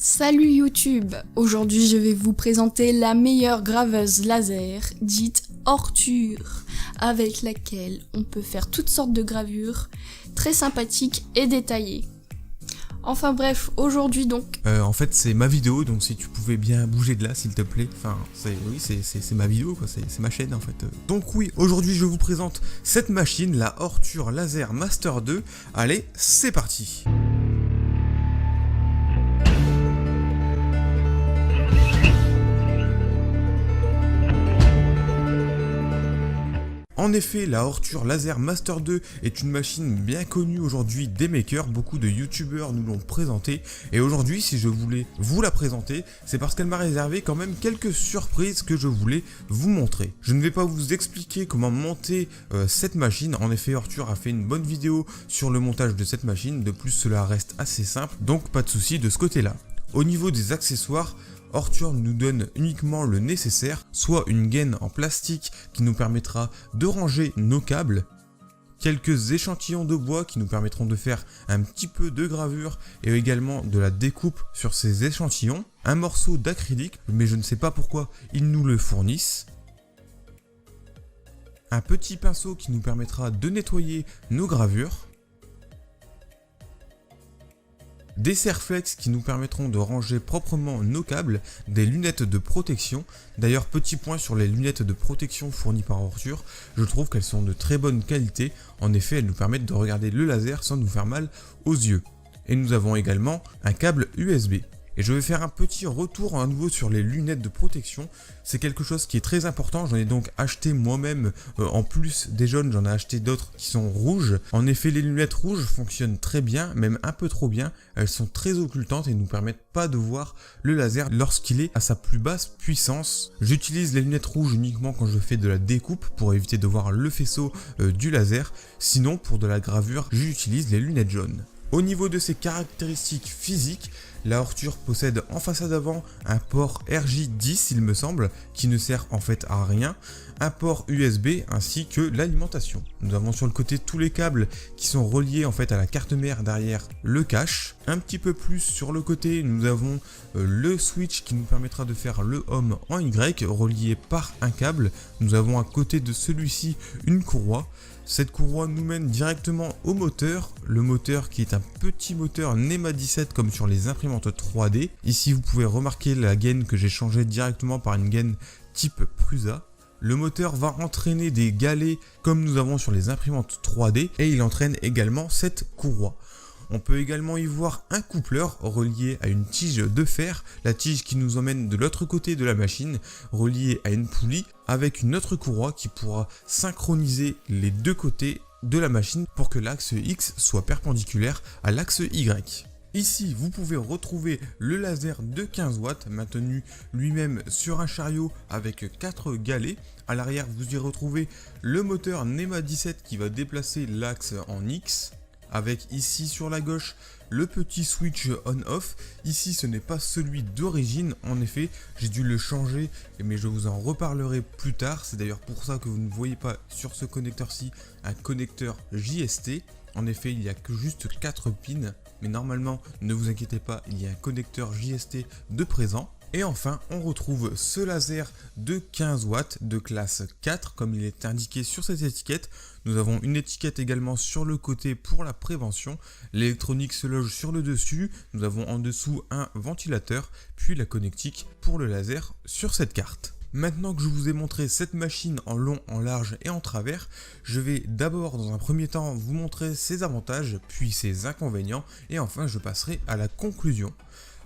Salut YouTube! Aujourd'hui je vais vous présenter la meilleure graveuse laser, dite Orture, avec laquelle on peut faire toutes sortes de gravures, très sympathiques et détaillées. Enfin bref, aujourd'hui donc... En fait c'est ma vidéo, donc si tu pouvais bien bouger de là s'il te plaît. Enfin, c'est ma vidéo quoi, c'est ma chaîne en fait. Donc oui, aujourd'hui je vous présente cette machine, la Orture Laser Master 2. Allez, c'est parti! En effet, la Orture Laser Master 2 est une machine bien connue aujourd'hui des makers, beaucoup de youtubeurs nous l'ont présentée, et aujourd'hui si je voulais vous la présenter, c'est parce qu'elle m'a réservé quand même quelques surprises que je voulais vous montrer. Je ne vais pas vous expliquer comment monter cette machine, en effet Orture a fait une bonne vidéo sur le montage de cette machine, de plus cela reste assez simple, donc pas de souci de ce côté-là. Au niveau des accessoires, Orture nous donne uniquement le nécessaire, soit une gaine en plastique qui nous permettra de ranger nos câbles, quelques échantillons de bois qui nous permettront de faire un petit peu de gravure et également de la découpe sur ces échantillons, un morceau d'acrylique, mais je ne sais pas pourquoi ils nous le fournissent, un petit pinceau qui nous permettra de nettoyer nos gravures, des serre-flex qui nous permettront de ranger proprement nos câbles, des lunettes de protection. D'ailleurs, petit point sur les lunettes de protection fournies par Orture, je trouve qu'elles sont de très bonne qualité. En effet, elles nous permettent de regarder le laser sans nous faire mal aux yeux. Et nous avons également un câble USB. Et je vais faire un petit retour à nouveau sur les lunettes de protection. C'est quelque chose qui est très important, j'en ai donc acheté moi-même, en plus des jaunes, j'en ai acheté d'autres qui sont rouges. En effet, les lunettes rouges fonctionnent très bien, même un peu trop bien. Elles sont très occultantes et ne nous permettent pas de voir le laser lorsqu'il est à sa plus basse puissance. J'utilise les lunettes rouges uniquement quand je fais de la découpe pour éviter de voir le faisceau du laser. Sinon, pour de la gravure, j'utilise les lunettes jaunes. Au niveau de ses caractéristiques physiques, la Orture possède en façade avant un port RJ10 il me semble, qui ne sert en fait à rien, un port USB ainsi que l'alimentation. Nous avons sur le côté tous les câbles qui sont reliés en fait à la carte mère derrière le cache. Un petit peu plus sur le côté, nous avons le switch qui nous permettra de faire le home en Y relié par un câble. Nous avons à côté de celui-ci une courroie. Cette courroie nous mène directement au moteur, le moteur qui est un petit moteur NEMA 17 comme sur les imprimantes 3D. Ici vous pouvez remarquer la gaine que j'ai changée directement par une gaine type Prusa. Le moteur va entraîner des galets comme nous avons sur les imprimantes 3D et il entraîne également cette courroie. On peut également y voir un coupleur relié à une tige de fer, la tige qui nous emmène de l'autre côté de la machine, reliée à une poulie avec une autre courroie qui pourra synchroniser les deux côtés de la machine pour que l'axe X soit perpendiculaire à l'axe Y. Ici, vous pouvez retrouver le laser de 15 watts maintenu lui-même sur un chariot avec 4 galets. À l'arrière, vous y retrouvez le moteur NEMA 17 qui va déplacer l'axe en X. Avec ici sur la gauche le petit switch on-off. Ici ce n'est pas celui d'origine, en effet j'ai dû le changer mais je vous en reparlerai plus tard. C'est d'ailleurs pour ça que vous ne voyez pas sur ce connecteur-ci un connecteur JST. En effet il n'y a que juste 4 pins, mais normalement ne vous inquiétez pas, il y a un connecteur JST de présent. Et enfin, on retrouve ce laser de 15 watts de classe 4 comme il est indiqué sur cette étiquette. Nous avons une étiquette également sur le côté pour la prévention. L'électronique se loge sur le dessus. Nous avons en dessous un ventilateur, puis la connectique pour le laser sur cette carte. Maintenant que je vous ai montré cette machine en long, en large et en travers, je vais d'abord dans un premier temps vous montrer ses avantages, puis ses inconvénients, et enfin je passerai à la conclusion.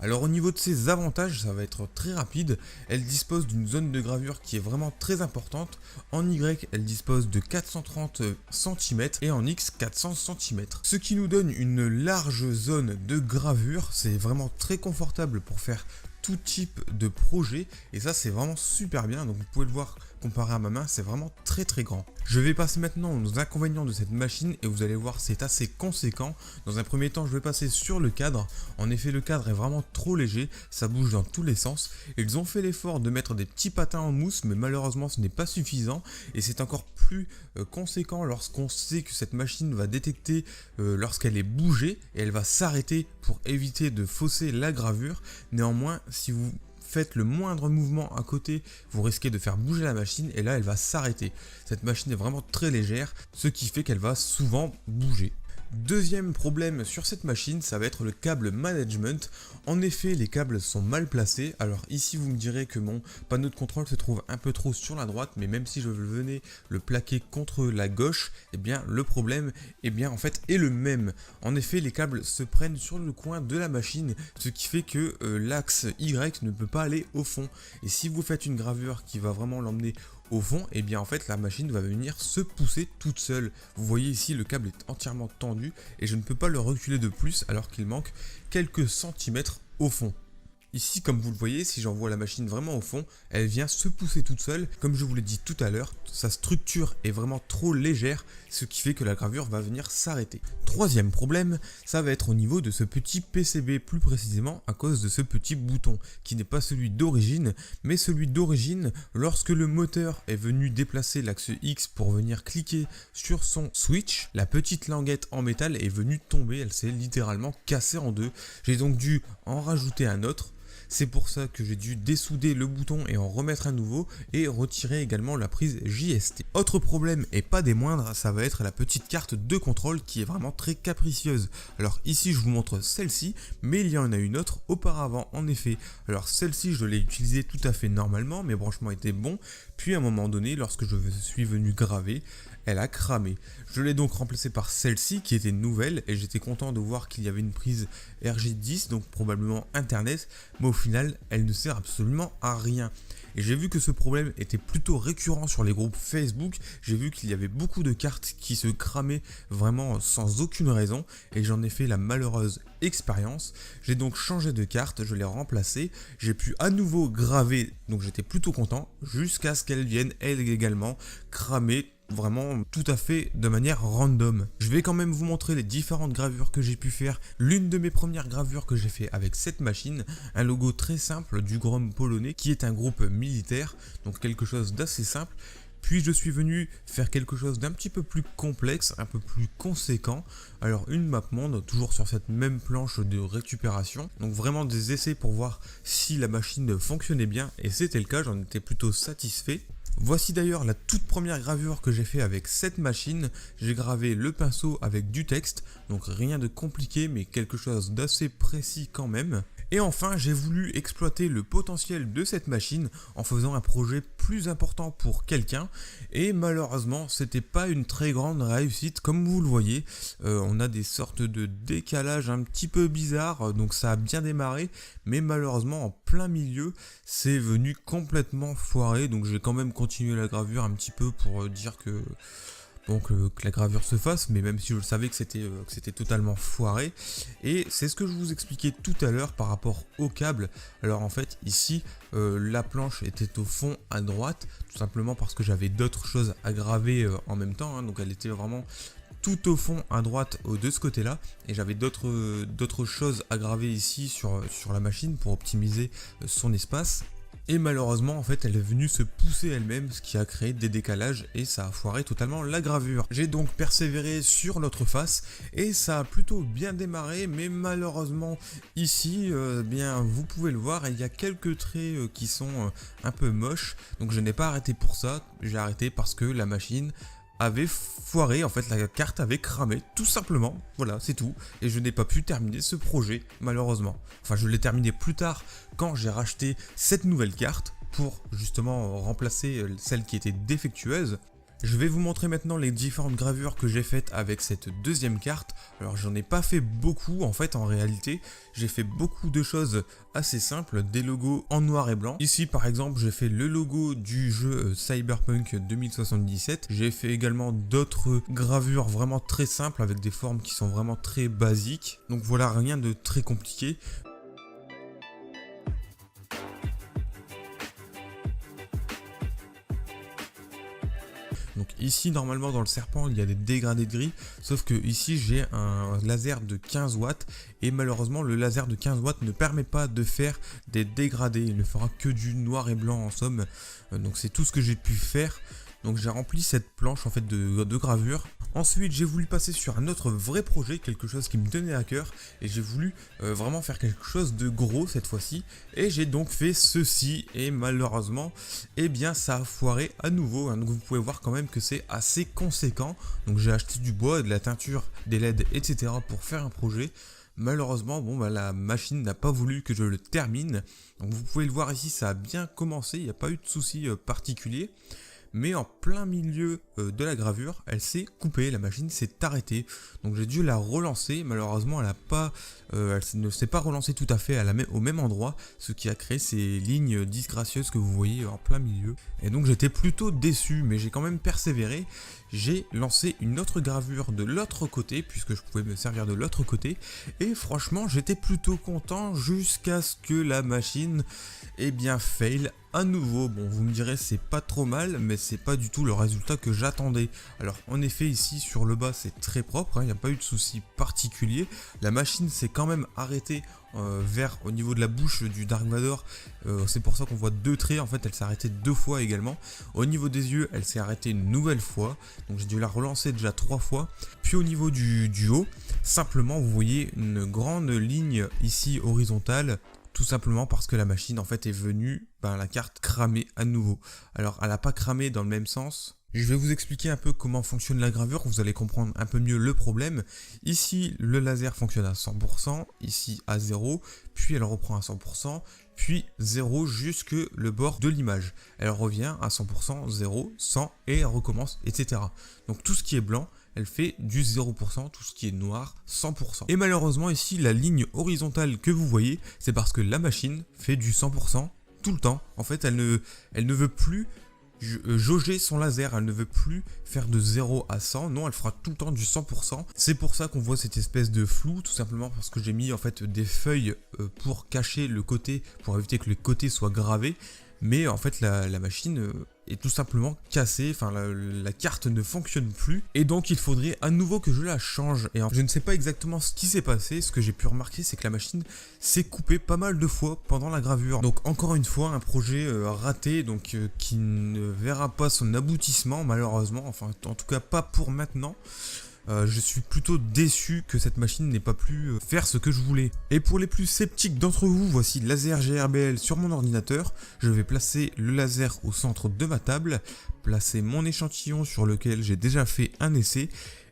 Alors au niveau de ses avantages, ça va être très rapide. Elle dispose d'une zone de gravure qui est vraiment très importante. En Y, elle dispose de 430 cm et en X, 400 cm. Ce qui nous donne une large zone de gravure. C'est vraiment très confortable pour faire tout type de projet. Et ça, c'est vraiment super bien. Donc vous pouvez le voir comparé à ma main, c'est vraiment très grand. Je vais passer maintenant aux inconvénients de cette machine et vous allez voir, c'est assez conséquent. Dans un premier temps, je vais passer sur le cadre. En effet, le cadre est vraiment trop léger, ça bouge dans tous les sens. Ils ont fait l'effort de mettre des petits patins en mousse, mais malheureusement ce n'est pas suffisant et c'est encore plus conséquent lorsqu'on sait que cette machine va détecter lorsqu'elle est bougée et elle va s'arrêter pour éviter de fausser la gravure. Néanmoins, si vous faites le moindre mouvement à côté, vous risquez de faire bouger la machine et là elle va s'arrêter. Cette machine est vraiment très légère, ce qui fait qu'elle va souvent bouger. Deuxième problème sur cette machine, ça va être le câble management. En effet, les câbles sont mal placés. Alors ici, vous me direz que mon panneau de contrôle se trouve un peu trop sur la droite, mais même si je venais le plaquer contre la gauche, eh bien le problème, en fait, est le même. En effet, les câbles se prennent sur le coin de la machine, ce qui fait que l'axe Y ne peut pas aller au fond. Et si vous faites une gravure qui va vraiment l'emmener au fond, et bien en fait la machine va venir se pousser toute seule. Vous voyez ici, le câble est entièrement tendu et je ne peux pas le reculer de plus alors qu'il manque quelques centimètres au fond. Ici, comme vous le voyez, si j'envoie la machine vraiment au fond, elle vient se pousser toute seule. Comme je vous l'ai dit tout à l'heure, sa structure est vraiment trop légère, ce qui fait que la gravure va venir s'arrêter. Troisième problème, ça va être au niveau de ce petit PCB, plus précisément à cause de ce petit bouton, qui n'est pas celui d'origine, mais celui d'origine lorsque le moteur est venu déplacer l'axe X pour venir cliquer sur son switch, la petite languette en métal est venue tomber, elle s'est littéralement cassée en deux. J'ai donc dû en rajouter un autre. C'est pour ça que j'ai dû dessouder le bouton et en remettre un nouveau et retirer également la prise JST. Autre problème et pas des moindres, ça va être la petite carte de contrôle qui est vraiment très capricieuse. Alors ici je vous montre celle-ci, mais il y en a une autre auparavant en effet. Alors celle-ci je l'ai utilisée tout à fait normalement, mes branchements étaient bons, puis à un moment donné lorsque je suis venu graver, elle a cramé. Je l'ai donc remplacée par celle-ci qui était nouvelle et j'étais content de voir qu'il y avait une prise RG10, donc probablement internet, mais au final elle ne sert absolument à rien. Et j'ai vu que ce problème était plutôt récurrent sur les groupes Facebook, j'ai vu qu'il y avait beaucoup de cartes qui se cramaient vraiment sans aucune raison et j'en ai fait la malheureuse expérience. J'ai donc changé de carte, je l'ai remplacée, j'ai pu à nouveau graver, donc j'étais plutôt content, jusqu'à ce qu'elle vienne elle également cramer vraiment tout à fait de manière random. Je vais quand même vous montrer les différentes gravures que j'ai pu faire. L'une de mes premières gravures que j'ai fait avec cette machine, un logo très simple du Grom polonais qui est un groupe militaire, donc quelque chose d'assez simple. Puis je suis venu faire quelque chose d'un petit peu plus complexe, un peu plus conséquent. Alors une map monde, toujours sur cette même planche de récupération. Donc vraiment des essais pour voir si la machine fonctionnait bien. Et c'était le cas, j'en étais plutôt satisfait. Voici d'ailleurs la toute première gravure que j'ai fait avec cette machine. J'ai gravé le pinceau avec du texte, donc rien de compliqué mais quelque chose d'assez précis quand même. Et enfin, j'ai voulu exploiter le potentiel de cette machine en faisant un projet plus important pour quelqu'un. Et malheureusement, c'était pas une très grande réussite. Comme vous le voyez, on a des sortes de décalages un petit peu bizarres. Donc ça a bien démarré, mais malheureusement, en plein milieu, c'est venu complètement foiré. Donc j'ai quand même continué la gravure un petit peu pour dire que la gravure se fasse, mais même si je savais que c'était totalement foiré. Et c'est ce que je vous expliquais tout à l'heure par rapport au câble. Alors en fait ici la planche était au fond à droite, tout simplement parce que j'avais d'autres choses à graver en même temps, hein, donc elle était vraiment tout au fond à droite de ce côté là, et j'avais d'autres choses à graver ici sur la machine pour optimiser son espace. Et malheureusement en fait elle est venue se pousser elle-même, ce qui a créé des décalages et ça a foiré totalement la gravure. J'ai donc persévéré sur l'autre face et ça a plutôt bien démarré, mais malheureusement ici bien vous pouvez le voir, il y a quelques traits qui sont un peu moches, donc je n'ai pas arrêté pour ça, j'ai arrêté parce que la machine avait foiré, en fait la carte avait cramé, tout simplement, voilà c'est tout, et je n'ai pas pu terminer ce projet malheureusement. Enfin je l'ai terminé plus tard quand j'ai racheté cette nouvelle carte pour justement remplacer celle qui était défectueuse. Je vais vous montrer maintenant les différentes gravures que j'ai faites avec cette deuxième carte. Alors j'en ai pas fait beaucoup en fait en réalité, j'ai fait beaucoup de choses assez simples, des logos en noir et blanc. Ici par exemple j'ai fait le logo du jeu Cyberpunk 2077, j'ai fait également d'autres gravures vraiment très simples avec des formes qui sont vraiment très basiques. Donc voilà, rien de très compliqué. Donc ici normalement dans le serpent il y a des dégradés de gris, sauf que ici j'ai un laser de 15 watts et malheureusement le laser de 15 watts ne permet pas de faire des dégradés, il ne fera que du noir et blanc en somme. Donc c'est tout ce que j'ai pu faire. Donc j'ai rempli cette planche en fait de gravure. Ensuite j'ai voulu passer sur un autre vrai projet, quelque chose qui me tenait à cœur. Et j'ai voulu vraiment faire quelque chose de gros cette fois-ci. Et j'ai donc fait ceci. Et malheureusement, eh bien ça a foiré à nouveau. Donc vous pouvez voir quand même que c'est assez conséquent. Donc j'ai acheté du bois, de la teinture, des LED, etc. pour faire un projet. Malheureusement, la machine n'a pas voulu que je le termine. Donc vous pouvez le voir ici, ça a bien commencé. Il n'y a pas eu de souci particulier. Mais en plein milieu de la gravure, elle s'est coupée, la machine s'est arrêtée. Donc j'ai dû la relancer, malheureusement elle ne s'est pas relancée tout à fait au même endroit, ce qui a créé ces lignes disgracieuses que vous voyez en plein milieu. Et donc j'étais plutôt déçu, mais j'ai quand même persévéré. J'ai lancé une autre gravure de l'autre côté, puisque je pouvais me servir de l'autre côté. Et franchement, j'étais plutôt content jusqu'à ce que la machine, fail à nouveau. Bon, vous me direz, c'est pas trop mal, mais c'est pas du tout le résultat que j'attendais. Alors, en effet, ici, sur le bas, c'est très propre, il n'y a pas eu de souci particulier. La machine s'est quand même arrêtée au niveau de la bouche du Dark Vador. C'est pour ça qu'on voit deux traits, en fait, elle s'est arrêtée 2 fois également. Au niveau des yeux, elle s'est arrêtée une nouvelle fois, donc j'ai dû la relancer déjà 3 fois. Puis au niveau du haut, simplement, vous voyez une grande ligne ici horizontale, tout simplement parce que la machine en fait est venue, la carte cramer à nouveau. Alors elle n'a pas cramé dans le même sens. Je vais vous expliquer un peu comment fonctionne la gravure, vous allez comprendre un peu mieux le problème. Ici le laser fonctionne à 100%, ici à 0, puis elle reprend à 100%, puis 0 jusque le bord de l'image. Elle revient à 100%, 0, 100 et elle recommence, etc. Donc tout ce qui est blanc, elle fait du 0%, tout ce qui est noir, 100%. Et malheureusement ici, la ligne horizontale que vous voyez, c'est parce que la machine fait du 100% tout le temps. En fait, elle ne veut plus jauger son laser, elle ne veut plus faire de 0 à 100, non, elle fera tout le temps du 100%. C'est pour ça qu'on voit cette espèce de flou, tout simplement parce que j'ai mis en fait des feuilles pour cacher le côté, pour éviter que les côtés soient gravés. Mais en fait la machine est tout simplement cassée, la carte ne fonctionne plus et donc il faudrait à nouveau que je la change. Et je ne sais pas exactement ce qui s'est passé, ce que j'ai pu remarquer c'est que la machine s'est coupée pas mal de fois pendant la gravure. Donc encore une fois un projet raté, donc qui ne verra pas son aboutissement malheureusement, enfin en tout cas pas pour maintenant. Je suis plutôt déçu que cette machine n'ait pas pu faire ce que je voulais. Et pour les plus sceptiques d'entre vous, voici laser GRBL sur mon ordinateur. Je vais placer le laser au centre de ma table, placer mon échantillon sur lequel j'ai déjà fait un essai.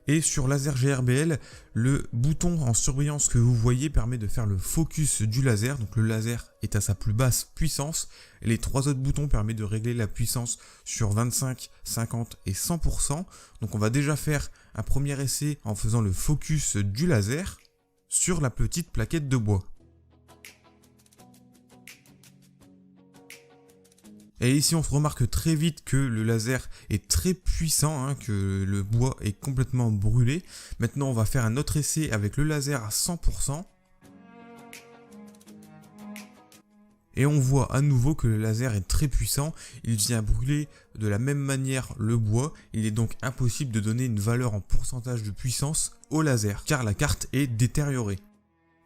Et sur laser GRBL, le bouton en surbrillance que vous voyez permet de faire le focus du laser. Donc le laser est à sa plus basse puissance. Et les 3 autres boutons permettent de régler la puissance sur 25, 50 et 100%. Donc on va déjà faire un premier essai en faisant le focus du laser sur la petite plaquette de bois. Et ici on se remarque très vite que le laser est très puissant, que le bois est complètement brûlé. Maintenant on va faire un autre essai avec le laser à 100%. Et on voit à nouveau que le laser est très puissant, il vient brûler de la même manière le bois, il est donc impossible de donner une valeur en pourcentage de puissance au laser, car la carte est détériorée.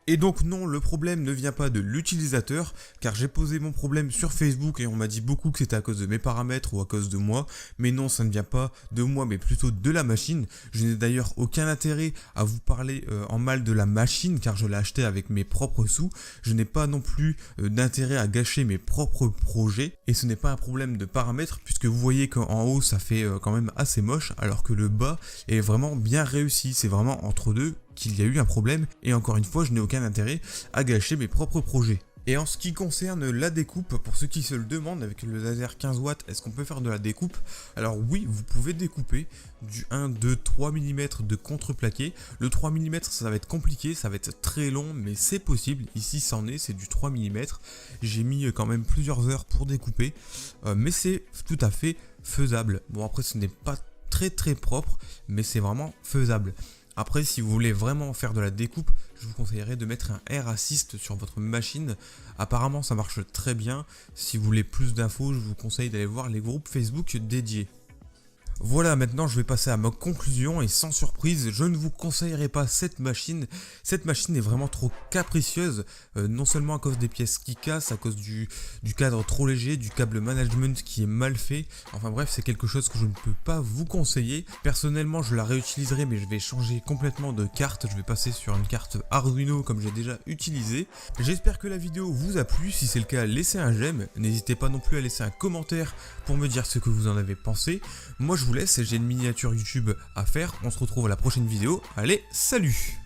Et donc non, le problème ne vient pas de l'utilisateur, car j'ai posé mon problème sur Facebook et on m'a dit beaucoup que c'était à cause de mes paramètres ou à cause de moi, mais non, ça ne vient pas de moi, mais plutôt de la machine. Je n'ai d'ailleurs aucun intérêt à vous parler en mal de la machine, car je l'ai acheté avec mes propres sous. Je n'ai pas non plus d'intérêt à gâcher mes propres projets, et ce n'est pas un problème de paramètres, puisque vous voyez qu'en haut ça fait quand même assez moche, alors que le bas est vraiment bien réussi, c'est vraiment entre deux qu'il y a eu un problème, et encore une fois je n'ai aucun intérêt à gâcher mes propres projets. Et en ce qui concerne la découpe, pour ceux qui se le demandent, avec le laser 15 watts, est-ce qu'on peut faire de la découpe? Alors oui, vous pouvez découper du 1, 2, 3 mm de contreplaqué. Le 3 mm ça va être compliqué, ça va être très long, mais c'est possible. Ici c'en est, c'est du 3 mm. J'ai mis quand même plusieurs heures pour découper, mais c'est tout à fait faisable. Bon après ce n'est pas très propre, mais c'est vraiment faisable. Après, si vous voulez vraiment faire de la découpe, je vous conseillerais de mettre un Air Assist sur votre machine. Apparemment, ça marche très bien. Si vous voulez plus d'infos, je vous conseille d'aller voir les groupes Facebook dédiés. Voilà, maintenant je vais passer à ma conclusion et sans surprise, je ne vous conseillerais pas cette machine. Cette machine est vraiment trop capricieuse, non seulement à cause des pièces qui cassent, à cause du cadre trop léger, du câble management qui est mal fait. Enfin bref, c'est quelque chose que je ne peux pas vous conseiller. Personnellement, je la réutiliserai, mais je vais changer complètement de carte. Je vais passer sur une carte Arduino comme j'ai déjà utilisé. J'espère que la vidéo vous a plu. Si c'est le cas, laissez un j'aime. N'hésitez pas non plus à laisser un commentaire pour me dire ce que vous en avez pensé. Moi je vous laisse, j'ai une miniature YouTube à faire, on se retrouve à la prochaine vidéo, allez, salut!